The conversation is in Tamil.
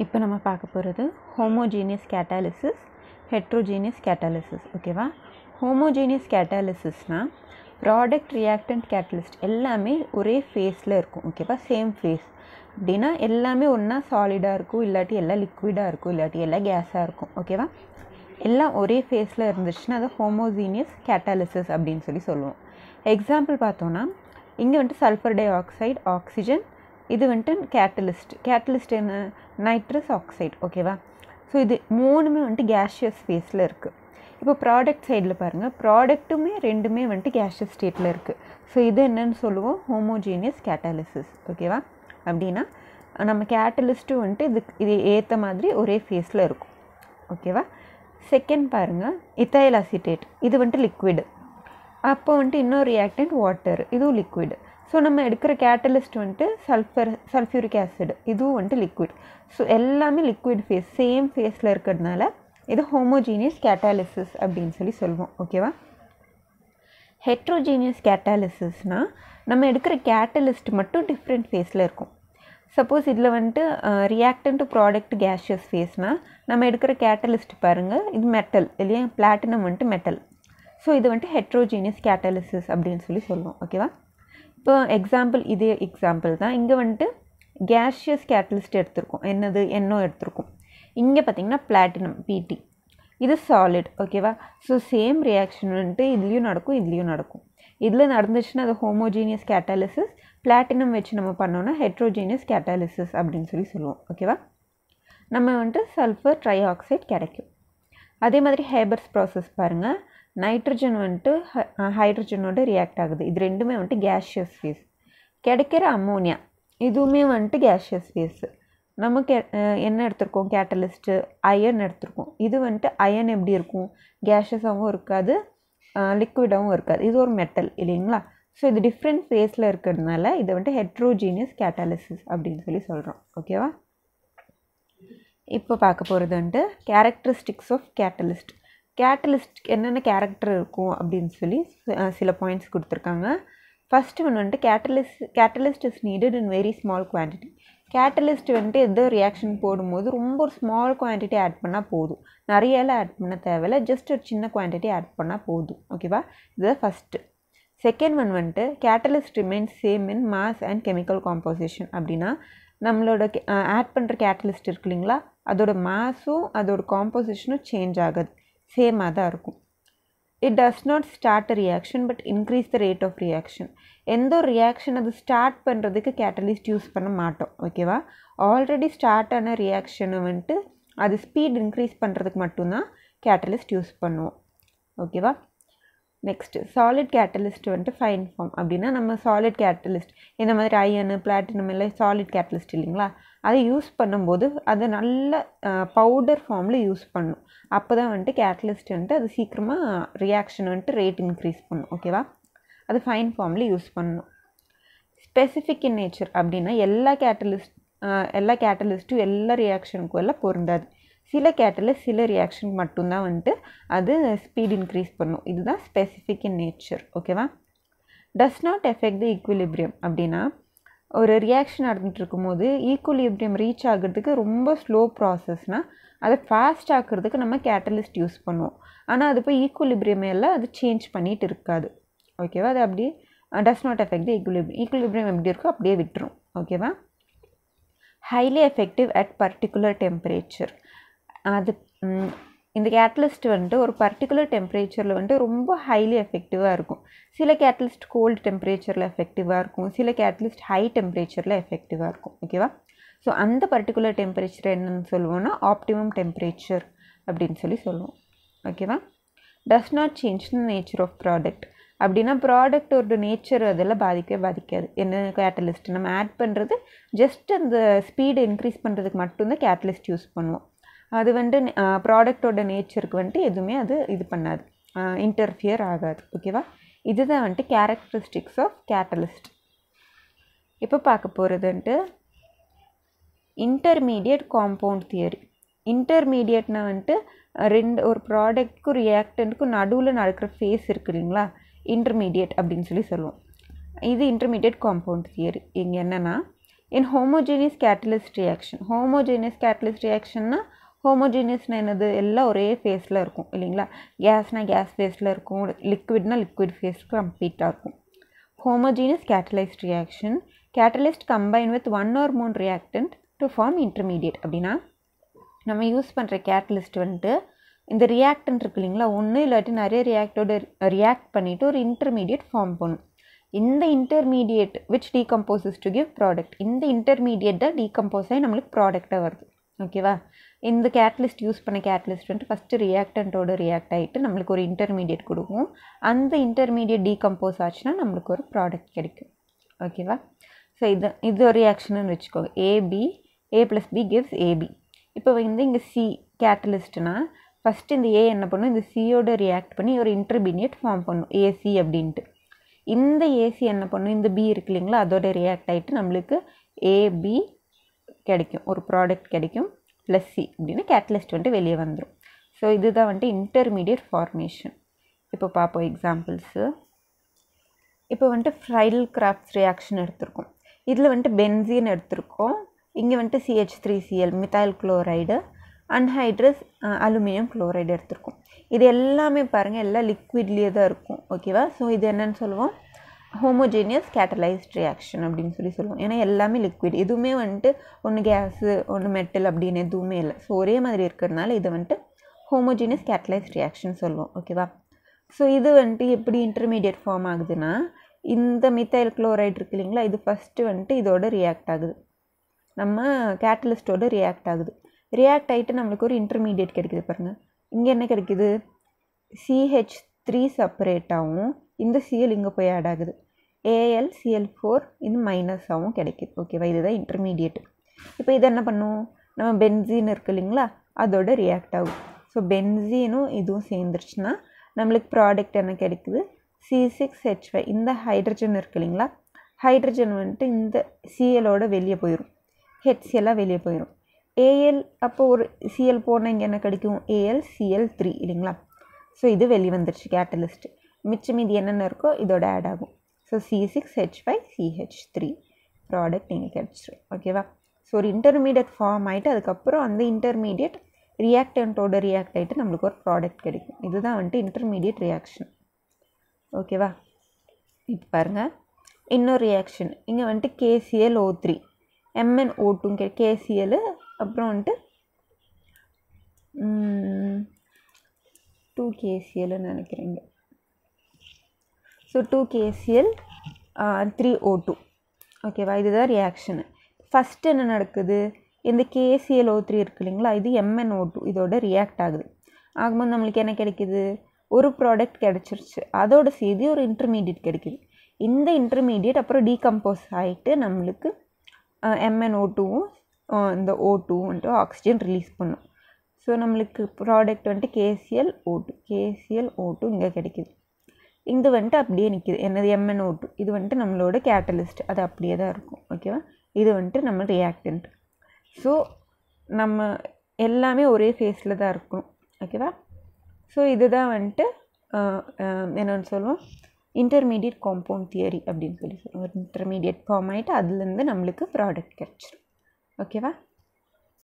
இப்போ நம்ம பார்க்க போகிறது ஹோமோஜீனியஸ் கேட்டாலிசிஸ், ஹெட்ரோஜீனியஸ் கேட்டாலிசிஸ். ஓகேவா? ஹோமோஜீனியஸ் கேட்டாலிசிஸ்னால் ப்ராடக்ட் ரியாக்டன்ட் கேட்டலிஸ்ட் எல்லாமே ஒரே ஃபேஸில் இருக்கும். ஓகேவா? சேம் ஃபேஸ் அப்படின்னா எல்லாமே ஒன்றா சாலிடாக இருக்கும், இல்லாட்டி எல்லாம் லிக்விடாக இருக்கும், இல்லாட்டி எல்லாம் கேஸாக இருக்கும். ஓகேவா? எல்லாம் ஒரே ஃபேஸில் இருந்துச்சுன்னா அது ஹோமோஜீனியஸ் கேட்டாலிசிஸ் அப்படின்னு சொல்லுவோம். எக்ஸாம்பிள் பார்த்தோன்னா இங்கே வந்துட்டு சல்ஃபர் டை ஆக்சைடு, ஆக்சிஜன், இது வந்துட்டு கேட்டலிஸ்ட் என்ன, நைட்ரஸ் ஆக்சைடு. ஓகேவா? ஸோ இது மூணுமே வந்துட்டு கேஷியஸ் ஃபேஸில் இருக்குது. இப்போ ப்ராடக்ட் சைடில் பாருங்கள், ப்ராடக்ட்டுமே ரெண்டுமே வந்துட்டு கேஷியஸ் ஸ்டேட்டில் இருக்குது. ஸோ இது என்னன்னு சொல்லுவோம், ஹோமோஜீனியஸ் கேட்டாலிசிஸ். ஓகேவா? அப்படின்னா நம்ம கேட்டலிஸ்ட்டும் வந்துட்டு இது ஏற்ற மாதிரி ஒரே ஃபேஸில் இருக்கும். ஓகேவா? செகண்ட் பாருங்கள், இத்தைல் அசிட்டேட், இது வந்துட்டு லிக்விடு. அப்போ வந்துட்டு இன்னொரு ரியாக்டன்ட் வாட்டர், இதுவும் லிக்விடு. ஸோ நம்ம எடுக்கிற கேட்டலிஸ்ட் வந்துட்டு சல்ஃபியூரிக் ஆசிட், இதுவும் வந்துட்டு லிக்விட். ஸோ எல்லாமே லிக்விட் ஃபேஸ், சேம் ஃபேஸில் இருக்கிறதுனால இது ஹோமோஜீனியஸ் கேட்டாலிசிஸ் அப்படின்னு சொல்லுவோம். ஓகேவா? ஹெட்ரோஜீனியஸ் கேட்டாலிசிஸ்னால் நம்ம எடுக்கிற கேட்டலிஸ்ட் மட்டும் டிஃப்ரெண்ட் ஃபேஸில் இருக்கும். சப்போஸ் இதில் வந்துட்டு ரியாக்டன்ட் ப்ராடக்ட் கேஷியஸ் ஃபேஸ்னால் நம்ம எடுக்கிற கேட்டலிஸ்ட் பாருங்கள், இது மெட்டல் இல்லையா, பிளாட்டினம் வந்துட்டு மெட்டல். ஸோ இது வந்துட்டு ஹெட்ரோஜீனியஸ் கேட்டாலிசிஸ் அப்படின்னு சொல்லுவோம். ஓகேவா? இப்போ இதே எக்ஸாம்பிள் தான். இங்கே வந்துட்டு கேஷியஸ் கேட்டலிஸ்ட் எடுத்திருக்கோம், என்னது NO எடுத்திருக்கோம். இங்கே பார்த்திங்கன்னா பிளாட்டினம் பிடி, இது சாலிட். ஓகேவா? ஸோ சேம் ரியாக்ஷன் வந்துட்டு இதுலேயும் நடக்கும், இதுலேயும் நடக்கும். இதில் நடந்துச்சுன்னா அது ஹோமோஜீனியஸ் கேட்டாலிசிஸ், பிளாட்டினம் வச்சு நம்ம பண்ணோன்னா ஹெட்ரோஜீனியஸ் கேட்டாலிசிஸ் அப்படின்னு சொல்லுவோம். ஓகேவா? நம்ம வந்துட்டு சல்ஃபர் ட்ரை ஆக்சைடு கிடைக்கும். அதே மாதிரி ஹேபர்ஸ் ப்ராசஸ் பாருங்கள், நைட்ரஜன் வந்துட்டு ஹைட்ரஜனோட ரியாக்ட் ஆகுது. இது ரெண்டுமே வந்துட்டு கேஷியஸ் ஃபேஸ். கிடைக்கிற அம்மோனியா, இதுவுமே வந்துட்டு கேஷியஸ் ஃபேஸு. நமக்கு என்ன எடுத்திருக்கோம் கேட்டலிஸ்ட்டு, அயன் எடுத்திருக்கோம். இது வந்துட்டு அயன் எப்படி இருக்கும், கேஷியஸாகவும் இருக்காது, லிக்விடாகவும் இருக்காது, இது ஒரு மெட்டல் இல்லைங்களா. ஸோ இது டிஃப்ரெண்ட் ஃபேஸில் இருக்கிறதுனால இது வந்துட்டு ஹெட்ரோஜீனியஸ் கேட்டாலிசிஸ் அப்படின்னு சொல்கிறோம். ஓகேவா? இப்போ பார்க்க போகிறது வந்துட்டு கேரக்டரிஸ்டிக்ஸ் ஆஃப் கேட்டலிஸ்ட். கேட்டலிஸ்ட் என்னென்ன கேரக்டர் இருக்கும் அப்படின்னு சில பாயிண்ட்ஸ் கொடுத்துருக்காங்க. ஃபஸ்ட்டு ஒன்று வந்துட்டு catalyst is needed in very small quantity. Catalyst வந்துட்டு எதோ ரியாக்ஷன் போடும்போது ரொம்ப ஒரு ஸ்மால் குவான்டிட்டி ஆட் பண்ணால் போதும், நிறையெல்லாம் ஆட் பண்ண தேவையில்லை, ஜஸ்ட் ஒரு சின்ன குவான்டிட்டி ஆட் பண்ணால் போதும். ஓகேவா? இதுதான் ஃபஸ்ட்டு. செகண்ட் ஒன் வந்துட்டு catalyst remains same in mass and chemical composition. அப்படின்னா நம்மளோட ஆட் பண்ணுற கேட்டலிஸ்ட் இருக்கு இல்லைங்களா, அதோட மாஸும் அதோட காம்போசிஷனும் சேஞ்ச் ஆகாது, சேமாக தான் இருக்கும். It does not start a reaction but increase the rate of reaction. எந்த ஒரு ரியாக்ஷன் அது ஸ்டார்ட் பண்ணுறதுக்கு கேட்டலிஸ்ட் யூஸ் பண்ண மாட்டோம். ஓகேவா? ஆல்ரெடி ஸ்டார்ட் ஆன ரியாக்ஷனை வந்துட்டு அது ஸ்பீட் இன்க்ரீஸ் பண்ணுறதுக்கு மட்டும்தான் கேட்டலிஸ்ட் யூஸ் பண்ணுவோம். ஓகேவா? நெக்ஸ்ட்டு சாலிட் கேட்டலிஸ்ட் வந்துட்டு ஃபைன் ஃபார்ம். அப்படின்னா நம்ம சாலிட் கேட்டலிஸ்ட் இந்த மாதிரி அயனு, பிளாட்டினம் எல்லாம் சாலிட் கேட்டலிஸ்ட் இல்லைங்களா, அதை யூஸ் பண்ணும்போது அதை நல்ல பவுடர் ஃபார்மில் யூஸ் பண்ணும். அப்போ தான் வந்துட்டு கேட்டலிஸ்ட் வந்துட்டு அது சீக்கிரமாக ரியாக்ஷன் வந்துட்டு ரேட் இன்க்ரீஸ் பண்ணும். ஓகேவா? அது ஃபைன் ஃபார்மில் யூஸ் பண்ணணும். ஸ்பெசிஃபிக் இன் நேச்சர் அப்படின்னா எல்லா கேட்டலிஸ்ட்டும் எல்லா ரியாக்ஷனுக்கும் எல்லாம் பொருந்தாது. சில கேட்டலிஸ்ட் சில ரியாக்ஷன் மட்டும்தான் வந்துட்டு அது ஸ்பீட் இன்க்ரீஸ் பண்ணும். இதுதான் ஸ்பெசிஃபிக் இன் நேச்சர். ஓகேவா? டஸ் நாட் எஃபெக்ட் தி ஈக்குவிலிப்ரியம். அப்படின்னா ஒரு ரியாக்ஷன் நடந்துட்டு இருக்கும்போது ஈக்குவிலிப்ரியம் ரீச் ஆகிறதுக்கு ரொம்ப ஸ்லோ ப்ராசஸ்னால் அதை ஃபாஸ்ட் ஆக்கிறதுக்கு நம்ம கேட்டலிஸ்ட் யூஸ் பண்ணுவோம். ஆனால் அது போய் ஈக்குவிலிப்ரியம் எல்லாம் அது சேஞ்ச் பண்ணிட்டு இருக்காது. ஓகேவா? அது அப்படியே டஸ் நாட் எஃபெக்ட் தி ஈக்குவிலிப்ரியம் எப்படி இருக்கோ அப்படியே விட்டுரும். ஓகேவா? Highly effective at particular temperature. அது இந்த கேட்டலிஸ்ட் வந்துட்டு ஒரு பர்டிகுலர் டெம்பரேச்சரில் வந்துட்டு ரொம்ப ஹைலி எஃபெக்டிவாக இருக்கும். சில கேட்டலிஸ்ட் கோல்டு டெம்பரேச்சரில் எஃபெக்டிவாக இருக்கும், சில கேட்டலிஸ்ட் ஹை டெம்பரேச்சரில் எஃபெக்டிவாக இருக்கும். ஓகேவா? ஸோ அந்த பர்டிகுலர் டெம்பரேச்சர் என்னென்னு சொல்லுவோம்னா ஆப்டிமம் டெம்பரேச்சர் அப்படின்னு சொல்லுவோம். ஓகேவா? Does not change the nature of product. அப்படின்னா ப்ராடக்டோட நேச்சர் அதெல்லாம் பாதிக்காது. என்ன கேட்டலிஸ்ட் நம்ம ஆட் பண்ணுறது ஜஸ்ட் அந்த ஸ்பீடை இன்க்ரீஸ் பண்ணுறதுக்கு மட்டும்தான் கேட்டலிஸ்ட் யூஸ் பண்ணுவோம். அது வந்துட்டு ப்ராடக்டோட நேச்சருக்கு வந்துட்டு எதுவுமே அது இது பண்ணாது, இன்டர்ஃபியர் ஆகாது. ஓகேவா? இதுதான் வந்துட்டு கேரக்டரிஸ்டிக்ஸ் ஆஃப் கேட்டலிஸ்ட். இப்போ பார்க்க போகிறது வந்துட்டு இன்டர்மீடியட் காம்பவுண்ட் தியரி. இன்டர்மீடியட்னா வந்துட்டு ஒரு ப்ராடக்ட்க்கும் ரியாக்டண்ட்டுக்கும் நடுவில் நடக்கிற ஃபேஸ் இருக்குது இல்லைங்களா, இன்டர்மீடியட் அப்படின்னு சொல்லுவோம். இது இன்டர்மீடியட் காம்பவுண்ட் தியரி. இங்கே என்னென்னா in homogeneous catalyst reaction. Homogeneous catalyst ரியாக்ஷன்னா ஹோமோஜீனியஸ்னால் என்னது, எல்லாம் ஒரே ஃபேஸில் இருக்கும் இல்லைங்களா. கேஸ்னால் கேஸ் ஃபேஸில் இருக்கும், லிக்விட்னா லிக்விட் ஃபேஸ்க்கு கம்ப்ளீட்டாக இருக்கும். Homogeneous catalysed reaction, catalyst combine with one or more reactant to form intermediate. அப்படின்னா நம்ம யூஸ் பண்ணுற கேட்டலிஸ்ட் வந்துட்டு இந்த ரியாக்டன்ட் இருக்கு இல்லைங்களா, ஒன்று இல்லாட்டி நிறைய ரியாக்டோட ரியாக்ட் பண்ணிவிட்டு ஒரு இன்டர்மீடியட் ஃபார்ம் பண்ணும். இந்த intermediate which decomposes to give product. இந்த இன்டர்மீடியட் தான் டீகம்போஸ் ஆகி நம்மளுக்கு ப்ராடக்டாக வருது. ஓகேவா. இந்த கேட்டலிஸ்ட் யூஸ் பண்ண கேட்டலிஸ்ட் வந்துட்டு ஃபஸ்ட்டு ரியாக்டன்ட்டோட ரியாக்ட் ஆகிட்டு நம்மளுக்கு ஒரு இன்டர்மீடியட் கொடுக்கும். அந்த இன்டர்மீடியட் டீகம்போஸ் ஆச்சுன்னா நம்மளுக்கு ஒரு ப்ராடக்ட் கிடைக்கும். ஓகேவா. ஸோ இது ஒரு ரியாக்ஷன்னு வச்சுக்கோங்க. ஏ ப்ளஸ் பி கிவ்ஸ் ஏபி. இப்போ வந்து இங்கே சி கேட்டலிஸ்ட்னா ஃபஸ்ட்டு இந்த ஏ என்ன பண்ணும், இந்த சியோட ரியாக்ட் பண்ணி ஒரு இன்டர்மீடியட் ஃபார்ம் பண்ணும் ஏசி அப்படின்ட்டு. இந்த ஏசி என்ன பண்ணும், இந்த பி இருக்கு இல்லைங்களா, அதோட ரியாக்ட் ஆகிட்டு நம்மளுக்கு ஏபி கிடைக்கும், ஒரு ப்ராடக்ட் கிடைக்கும். ப்ளஸ் சி அப்படின்னு கேட்டலிஸ்ட் வந்துட்டு வெளியே வந்துடும். ஸோ இதுதான் வந்துட்டு இன்டர்மீடியட் ஃபார்மேஷன். இப்போ பார்ப்போம் எக்ஸாம்பிள்ஸு. இப்போ வந்துட்டு ஃப்ரைடல் கிராஃப்ட்ஸ் ரியாக்ஷன் எடுத்திருக்கோம். இதில் வந்துட்டு பென்சீன் எடுத்திருக்கோம். இங்கே வந்துட்டு CH3Cl methyl chloride, anhydrous aluminium chloride எடுத்திருக்கோம். இது எல்லாமே பாருங்கள் எல்லாம் லிக்விட்லேயே தான் இருக்கும். ஓகேவா. ஸோ இது என்னென்னு சொல்லுவோம், ஹோமோஜீனியஸ் கேட்டலைஸ்ட் ரியாக்ஷன் அப்படின்னு சொல்லுவோம். ஏன்னா எல்லாமே லிக்விட், எதுவுமே வந்துட்டு ஒன்று கேஸு ஒன்று மெட்டல் அப்படின்னு எதுவுமே இல்லை. ஸோ ஒரே மாதிரி இருக்கிறதுனால இது வந்துட்டு ஹோமோஜீனியஸ் கேட்டலைஸ்ட் ரியாக்ஷன் சொல்லுவோம். ஓகேவா. ஸோ இது வந்துட்டு எப்படி இன்டர்மீடியட் ஃபார்ம் ஆகுதுன்னா, இந்த மித்தைல் குளோரைடு இருக்கு இல்லைங்களா, இது ஃபஸ்ட்டு வந்துட்டு இதோட ரியாக்ட் ஆகுது, நம்ம கேட்டலிஸ்ட்டோட ரியாக்ட் ஆகுது. ரியாக்ட் ஆகிட்டு நம்மளுக்கு ஒரு இன்டர்மீடியட் கிடைக்குது பாருங்கள். இங்கே என்ன கிடைக்குது, CH3 செப்பரேட்டாகவும் இந்த Cl இங்கே போய் ஆட் ஆகுது, AlCl4 இது மைனஸாகவும் கிடைக்குது. ஓகேவா. இதுதான் இன்டர்மீடியட். இப்போ இது என்ன பண்ணும், நம்ம பென்சீன் இருக்குது இல்லைங்களா, அதோட ரியாக்ட் ஆகும். ஸோ பென்சீனும் இதுவும் சேர்ந்துருச்சுன்னா நம்மளுக்கு ப்ராடக்ட் என்ன கிடைக்குது, C6H5. இந்த ஹைட்ரஜன் இருக்குது இல்லைங்களா, ஹைட்ரஜன் வந்துட்டு இந்த Clோட வெளியே போயிடும், HCl வெளியே போயிடும். Al அப்போ ஒரு Cl போனால் இங்கே என்ன கிடைக்கும், AlCl3 இல்லைங்களா. ஸோ இது வெளியே வந்துருச்சு கேட்டலிஸ்ட். மிச்சம் மீதி என்னென்ன இருக்கோ இதோட ஆட் ஆகும். ஸோ C6H5CH3 ப்ராடக்ட் இங்கே கிடச்சிரும். ஓகேவா. ஸோ ஒரு இன்டர்மீடியட் ஃபார்ம் ஆகிட்டு அதுக்கப்புறம் அந்த இன்டர்மீடியட் ரியாக்டன்ட்டோட ரியாக்ட் ஆகிட்டு நம்மளுக்கு ஒரு ப்ராடக்ட் கிடைக்கும். இதுதான் வந்துட்டு இன்டர்மீடியட் ரியாக்ஷன். ஓகேவா. இப்போ பாருங்கள் இன்னொரு ரியாக்ஷன். இங்கே வந்துட்டு KClO3 MnO2 KCl, அப்புறம் வந்துட்டு 2KClன்னு நினைக்கிறேங்க. So 2KCl 3O2. ஓகேவா. இதுதான் ரியாக்ஷனு. ஃபஸ்ட்டு என்ன நடக்குது, இந்த KClO3 இருக்கு இல்லைங்களா, இது MnO2 இதோட ரியாக்ட் ஆகுது. ஆகும்போது நம்மளுக்கு என்ன கிடைக்குது, ஒரு ப்ராடக்ட் கிடச்சிருச்சு, அதோட சேர்த்து ஒரு இன்டர்மீடியட் கிடைக்குது. இந்த இன்டர்மீடியட் அப்புறம் டீகம்போஸ் ஆகிட்டு நம்மளுக்கு MnO2வும் இந்த O2 வந்துட்டு ஆக்சிஜன் ரிலீஸ் பண்ணும். ஸோ நம்மளுக்கு ப்ராடக்ட் வந்துட்டு KClO2 இங்கே கிடைக்குது. இது வந்துட்டு அப்படியே நிற்கிது, என்னது MnO2. இது வந்துட்டு நம்மளோட கேட்டலிஸ்ட், அது அப்படியே தான் இருக்கும். ஓகேவா. இது வந்துட்டு நம்ம ரியாக்டன்ட். ஸோ நம்ம எல்லாமே ஒரே ஃபேஸில் தான் இருக்கும். ஓகேவா. ஸோ இதுதான் வந்துட்டு என்னென்னு சொல்லுவோம், இன்டர்மீடியட் காம்பவுண்ட் தியரி அப்படின்னு சொல்லுவோம். ஒரு இன்டர்மீடியட் ஃபார்ம் ஆகிட்டு அதுலேருந்து நம்மளுக்கு ப்ராடக்ட் கிடச்சிடும். ஓகேவா.